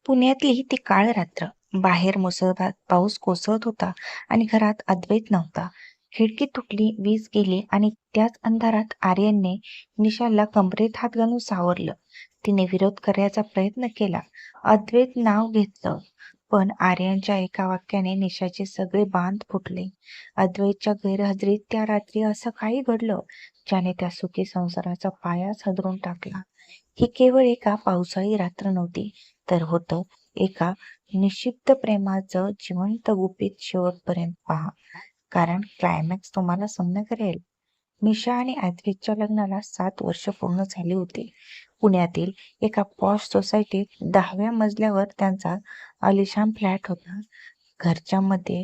पुण्यातली ती काळ रात्र. बाहेर मुसळधार पाऊस कोसळत होता आणि घरात अद्वैत नव्हता. खिडकी तुटली, वीज गेली आणि त्याच अंधारात आर्यनने निशाला कमरेत हात घालून सावरलं. तिने विरोध करायचा प्रयत्न केला. अद्वैत नाव घेतलं, पण आर्यनच्या एका वाक्याने निशाचे सगळे बांध फुटले. अद्वैतच्या गैरहजेरीत त्या रात्री असं काही घडलं ज्याने त्या सुखी संसाराचा पायाच हादरून टाकला. ही केवळ एका पावसाळी रात्र नव्हती, तर होतं एका निःशब्द प्रेमाचं जिवंत गुपित. शेवटपर्यंत पहा, कारण क्लायमॅक्स तुम्हाला सुन्न करेल. निशा आणि अद्वैतच्या लग्नाला 7 वर्ष पूर्ण झाली होती. पुण्यातील एका पॉश सोसायटीत 10व्या मजल्यावर त्यांचा आलिशान फ्लॅट होता. घरच्यामध्ये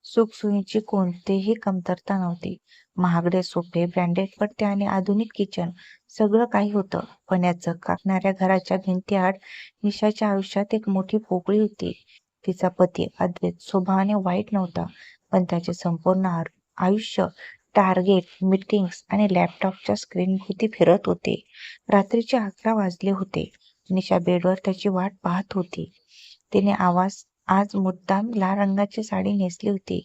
सुखसोयीची कोणतीही कमतरता नव्हती. महागडे सोफे, ब्रँडेड पट्ट्या आणि आधुनिक किचन सगळं काही होतं. पण या चकाकणाऱ्या घराच्या भिंतीआड निशाच्या आयुष्यात एक मोठी पोकळी होती. तिचा पती अद्वैत स्वभावाने वाईट नव्हता, पण त्याचे संपूर्ण आयुष्य टार्गेट, मीटिंग्स आणि लॅपटॉपच्या स्क्रीनभोवती फिरत होते. रात्रीचे 11 वाजले होते. निशा बेडवर त्याची वाट पाहत होती. तिने आज मुद्दाम लाल रंगाची साडी नेसली होती.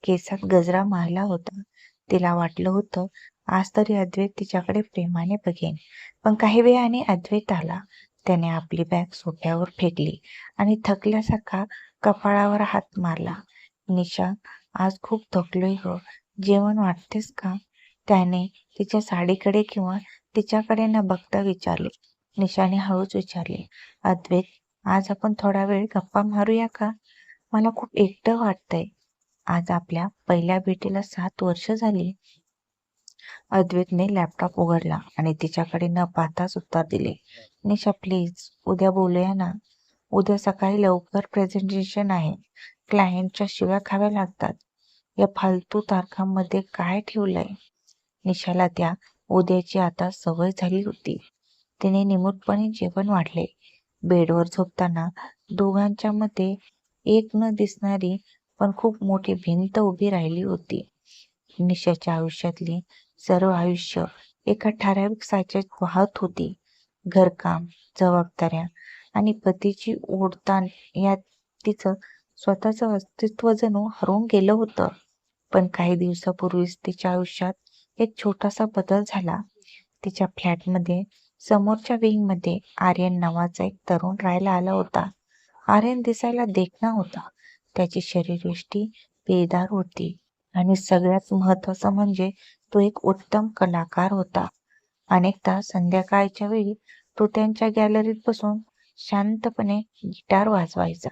केसात गजरा मारला होता. तिला वाटलं होतं आज तरी अद्वैत तिच्याकडे प्रेमाने बघेन. पण काही वेळाने अद्वैत आला. त्याने आपली बॅग सोफ्यावर फेकली आणि थकल्यासारखा कपाळावर हात मारला. निशा, आज खूप थकलोय ग, जेवण वाटतेस का? त्याने तिच्या साडीकडे किंवा तिच्याकडे न बघता विचारले. निशाने हळूच विचारले, अद्वैत, आज आपण थोडा वेळ गप्पा मारूया का? मला खूप एकटं वाटतंय. आज आपल्या पहिल्या भेटीला 7 वर्ष झाली. अद्वैतने लॅपटॉप उघडला आणि तिच्याकडे न पाहताच उत्तर दिले. निशा प्लीज, उद्या बोलूया ना. उद्या सकाळी लवकर प्रेझेंटेशन आहे. क्लायंटच्या शिव्या खाव्या लागतात. या फालतू तारखांमध्ये काय ठेवलंय? निशाला त्या उद्याची आता सवय झाली होती. तिने निमूटपणे जेवण वाढले. बेडवर झोपताना दोघांच्या मध्ये एक न दिसणारी पण खूप मोठी भिंत उभी राहिली होती. निशाच्या आयुष्यातली सर्व आयुष्य एका ठराविक साच्यात वाहत होती. घरकाम, जबाबदाऱ्या आणि पतीची ओढताण यात तिचं स्वतःचं अस्तित्व जणू हरवून गेलं होतं. पण काही दिवसापूर्वीच तिच्या आयुष्यात एक छोटासा बदल झाला. तिच्या फ्लॅटमध्ये समोरच्या विंगमध्ये आर्यन नावाचा एक तरुण राहायला आला होता. आर्यन दिसायला देखणा होता. त्याची शरीरयष्टी पेदार होती आणि सगळ्यात महत्त्वाचं म्हणजे तो एक उत्तम कलाकार होता. अनेकदा संध्याकाळच्या वेळी तो त्यांच्या गॅलरीत बसून शांतपणे गिटार वाजवायचा.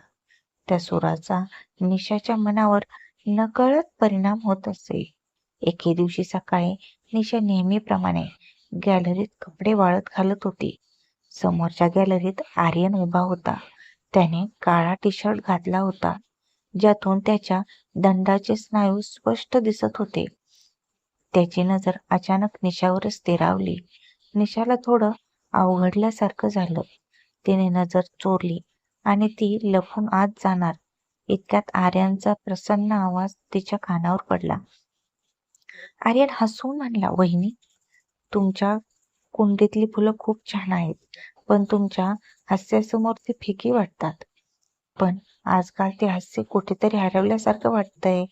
त्या सुराचा निशाच्या मनावर नकळत परिणाम होत असे. एके दिवशी सकाळी निशा नेहमीप्रमाणे गॅलरीत कपडे वाळत घालत होती. समोरच्या गॅलरीत आर्यन उभा होता. त्याने काळा टी शर्ट घातला होता, ज्यातून त्याच्या दंडाचे स्नायू स्पष्ट दिसत होते. त्याची नजर अचानक निशावर स्थिरावली. निशाला थोडं अवघडल्यासारखं झालं. तिने नजर चोरली आणि ती लपून आत जाणार इतक्यात आर्यनचा प्रसन्न आवाज तिच्या कानावर पडला. आर्यन हसून म्हणला, वहिनी, तुमच्या कुंडीतली फुलं खूप छान आहेत, पण तुमच्या हास्यासमोर ती फिकी वाटतात. पण आजकाल ते हास्य कुठेतरी हरवल्यासारखं वाटतंय.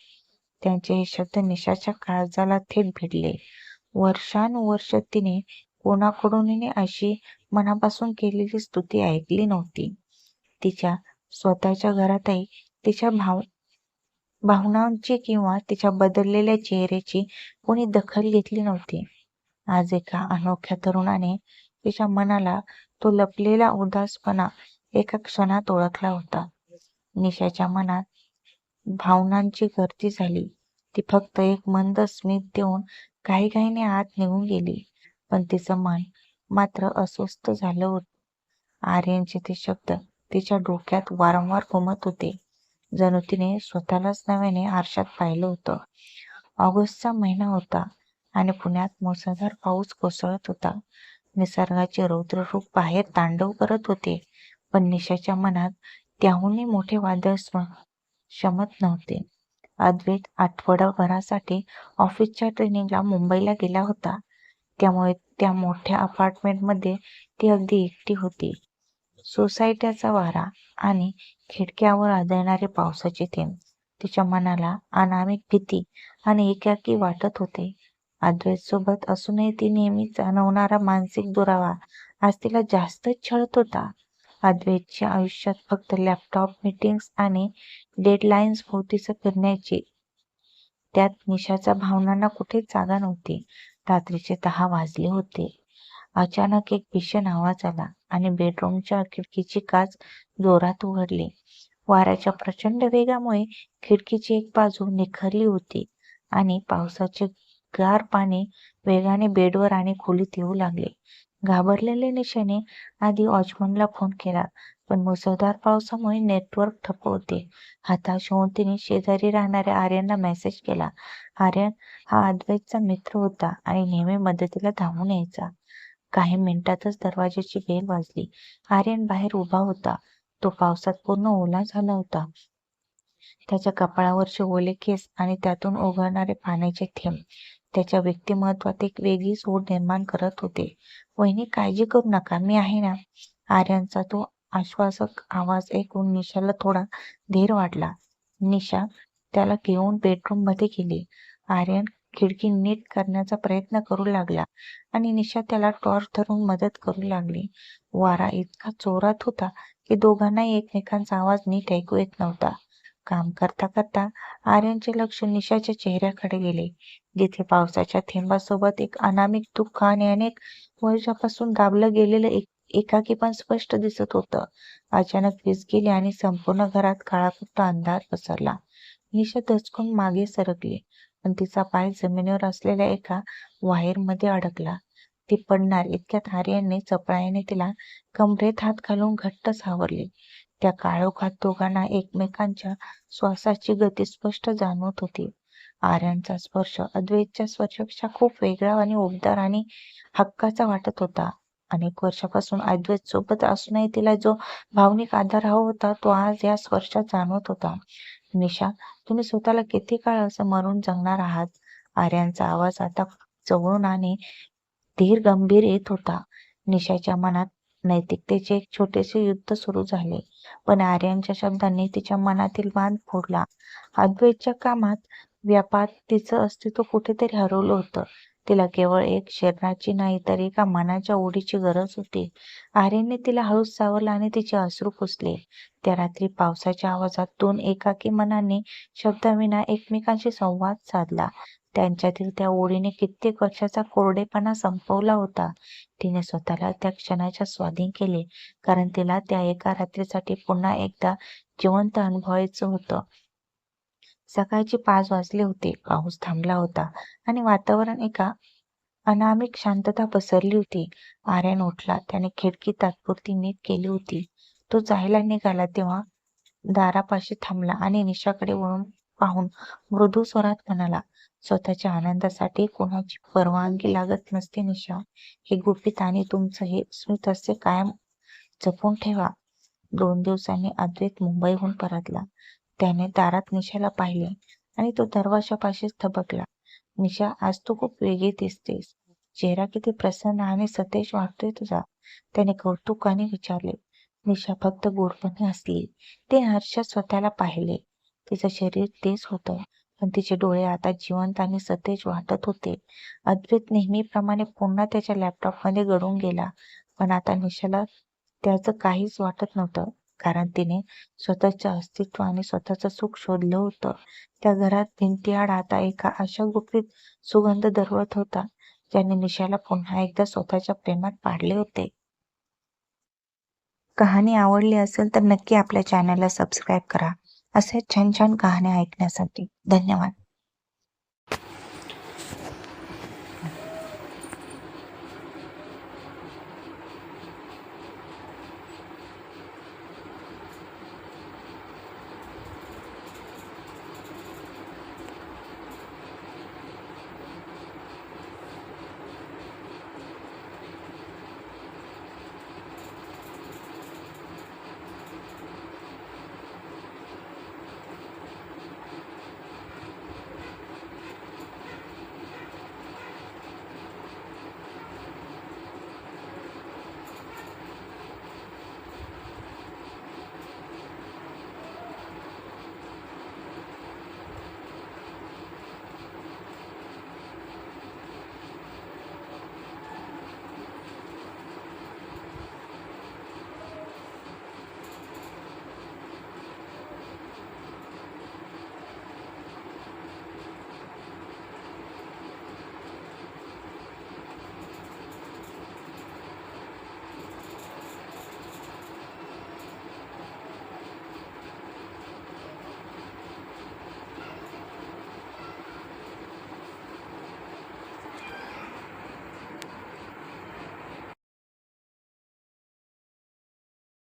त्यांचे हे शब्द निशाच्या काळजाला थेट भिडले. वर्षानुवर्ष तिने कोणाकडूनही अशी मनापासून केलेली स्तुती ऐकली नव्हती. तिच्या स्वतःच्या घरातही तिच्या भावनांची किंवा तिच्या बदललेल्या चेहऱ्याची कोणी दखल घेतली नव्हती. आज एका अनोख्या तरुणाने तिच्या मनाला तो लपलेला उदासपणा एका क्षणात ओळखला होता. निशाच्या मनात भावनांची गर्दी झाली. ती फक्त एक मंद स्मित देऊन घाईघाईने आत निघून गेली, पण तिचं मन मात्र अस्वस्थ झालं होतं. आर्यनचे ते शब्द तिच्या डोक्यात वारंवार घुमत होते, जणू तिने स्वतःलाच नव्याने आरशात पाहिलं होतं. ऑगस्टचा महिना होता आणि पुण्यात मुसळधार पाऊस कोसळत होता. निसर्गाचे रौद्र रूप बाहेर तांडव करत होते, पण निशाच्या मनात त्याहूनही मोठे वादळ शमत नव्हते. अद्वैत आठवडाभरासाठी ऑफिसच्या ट्रेनिंगला मुंबईला गेला होता. त्यामुळे त्या मोठ्या अपार्टमेंटमध्ये ती अगदी एकटी होती. सोसायटीचा वारा आणि खिडक्यावर आदळणारे पावसाचे थेंब तिच्या मनाला अनामिक भीती आणि एकाकी वाटत होते. अद्वैत सोबत असूनही ती नेहमी जाणवणारा मानसिक दुरावा आज तिला जास्तच छळत होता. अद्वैतच्या आयुष्यात फक्त लॅपटॉप, मीटिंग्स आणि डेडलाईन्स भोवतीच फिरण्याची, त्यात निशाच्या भावनांना कुठेच जागा नव्हती. रात्रीचे 10 वाजले होते. अचानक एक भीषण आवाज आला आणि बेडरूमच्या खिडकीची काच जोरात उघडली. वाऱ्याच्या प्रचंड वेगामुळे खिडकीची एक बाजू निखरली होती आणि पावसाचे गार पाणी वेगाने बेडवर आणि खोलीत येऊ लागले. घाबरलेल्या निशाने आधी वॉचमनला फोन केला, पण मुसळधार पावसामुळे नेटवर्क ठप्प होते. हताश होऊन तिने शेजारी राहणाऱ्या आर्यनला मेसेज केला. आर्यन हा अद्वैतचा मित्र होता आणि नेहमी मदतीला धावून यायचा. काही मिनिटातच दरवाजाची बेल वाजली. आर्यन बाहेर उभा होता. तो पावसात पूर्ण ओला झाला होता. त्याच्या कपाळावरचे ओले केस आणि त्यातून ओघळणारे पाण्याचे थेंब त्याच्या व्यक्तिमत्वात एक वेगळीच ओढ निर्माण करत होते. वहिनी, काळजी करू नका, मी आहे ना. आर्यनचा तो आश्वासक आवाज ऐकून निशाला थोडा धीर वाटला. निशा त्याला घेऊन बेडरूम मध्ये गेली. आर्यन खिडकी नीट करण्याचा प्रयत्न करू लागला आणि निशा त्याला टॉर्च धरून मदत करू लागली. वारा इतका जोरात होता की दोघांनाही एकमेकांचा आवाज नीट ऐकू येत नव्हता. काम करता करता आर्यनचे लक्ष निशाच्या चेहऱ्याकडे गेले, जिथे पावसाच्या थेंबासोबत एक अनामिक दुःख आणि अनेक वर्षापासून दाबलं गेलेलं एकाकीपण स्पष्ट दिसत होतं. अचानक वीज गेली आणि संपूर्ण घरात काळाकुट्ट अंधार पसरला. निशा दचकून मागे सरकली, पण तिचा पाय जमिनीवर असलेल्या एका वायरमध्ये अडकला. ती पडणार इतक्यात आर्यनने चपळाईने तिला कमरेत हात घालून घट्ट सावरले. त्या काळोखात दोघांना एकमेकांच्या श्वासाची गती स्पष्ट जाणवत होती. आर्यनचा स्पर्श अद्वैतच्या स्पर्शापेक्षा खूप वेगळा आणि उबदार आणि हक्काचा वाटत होता. अनेक वर्षापासून अद्वैत सोबत असूनही तिला जो भावनिक आधार हवा होता तो आज या स्पर्शात जाणवत होता. निशा, तुम्ही स्वतःला किती काळ असं मरून जगणार आहात? आर्यनचा आवाज आता जवळून आणि धीर गंभीर येत होता. निशाच्या मनात नैतिकतेचे एक छोटेसे युद्ध सुरू झाले, पण आर्यनच्या शब्दांनी तिच्या मनातील बांध फोडला. अद्वैतच्या कामात, व्यापात तिचं अस्तित्व कुठेतरी हरवलं होतं. तिला केवळ एक शरीराची नाही तर एका मनाच्या ओढीची गरज होती. आर्यनने तिला हळूच सावरलं आणि तिचे अश्रू पुसले. त्या रात्री पावसाच्या आवाजात दोन एकाकी मनांनी शब्दाविना एकमेकांशी संवाद साधला. त्यांच्यातील त्या ओढीने कित्येक वर्षाचा कोरडेपणा संपवला होता. तिने स्वतःला त्या क्षणाच्या स्वाधीन केले, कारण तिला त्या एका रात्रीसाठी पुन्हा एकदा जिवंत अनुभवायचं होतं. सकाळची 5 वाजले होते. पाऊस थांबला होता आणि वातावरण एका अनामिक शांतता पसरली होती. आर्यन उठला. त्याने खिडकी तात्पुरती नीट केली होती. तो जायला निघाला तेव्हा दारापाशी थांबला आणि निशाकडे वळून पाहून मृदू स्वरात म्हणाला, स्वतःच्या आनंदासाठी कोणाची परवानगी लागत नसते निशा. हे गुपित आणि तुमचं हे स्मितहास्य कायम जपून ठेवा. 2 दिवसांनी अद्वैत मुंबईहून परतला. त्याने दारात निशाला पाहिले आणि तो दरवाजापाशीच थबकला. निशा, आज तू खूप वेगळी दिसतेस. चेहरा किती प्रसन्न आणि सतेज वाटतोय तुझा, त्याने कौतुकाने विचारले. निशा फक्त गोडपणे हसली. ते हर्षात स्वतःला पाहिले. तिचं शरीर तेच होतं, पण तिचे डोळे आता जिवंत आणि सतेज वाटत होते. अद्वैत नेहमीप्रमाणे पुन्हा त्याच्या लॅपटॉपमध्ये गढून गेला, पण आता निशाला त्याचं काहीच वाटत नव्हतं, कारण तिने स्वतःचं अस्तित्व आणि स्वतःचं सुख शोधलं होतं. त्या घरात भिंतीआड आता एका अशा गुपित सुगंध दरवळत होता, ज्याने निशाला पुन्हा एकदा स्वतःच्या प्रेमात पाडले होते. कहाणी आवडली असेल तर नक्की आपल्या चॅनलला सबस्क्राईब करा, असे छान छान कहाण्या ऐकण्यासाठी. धन्यवाद.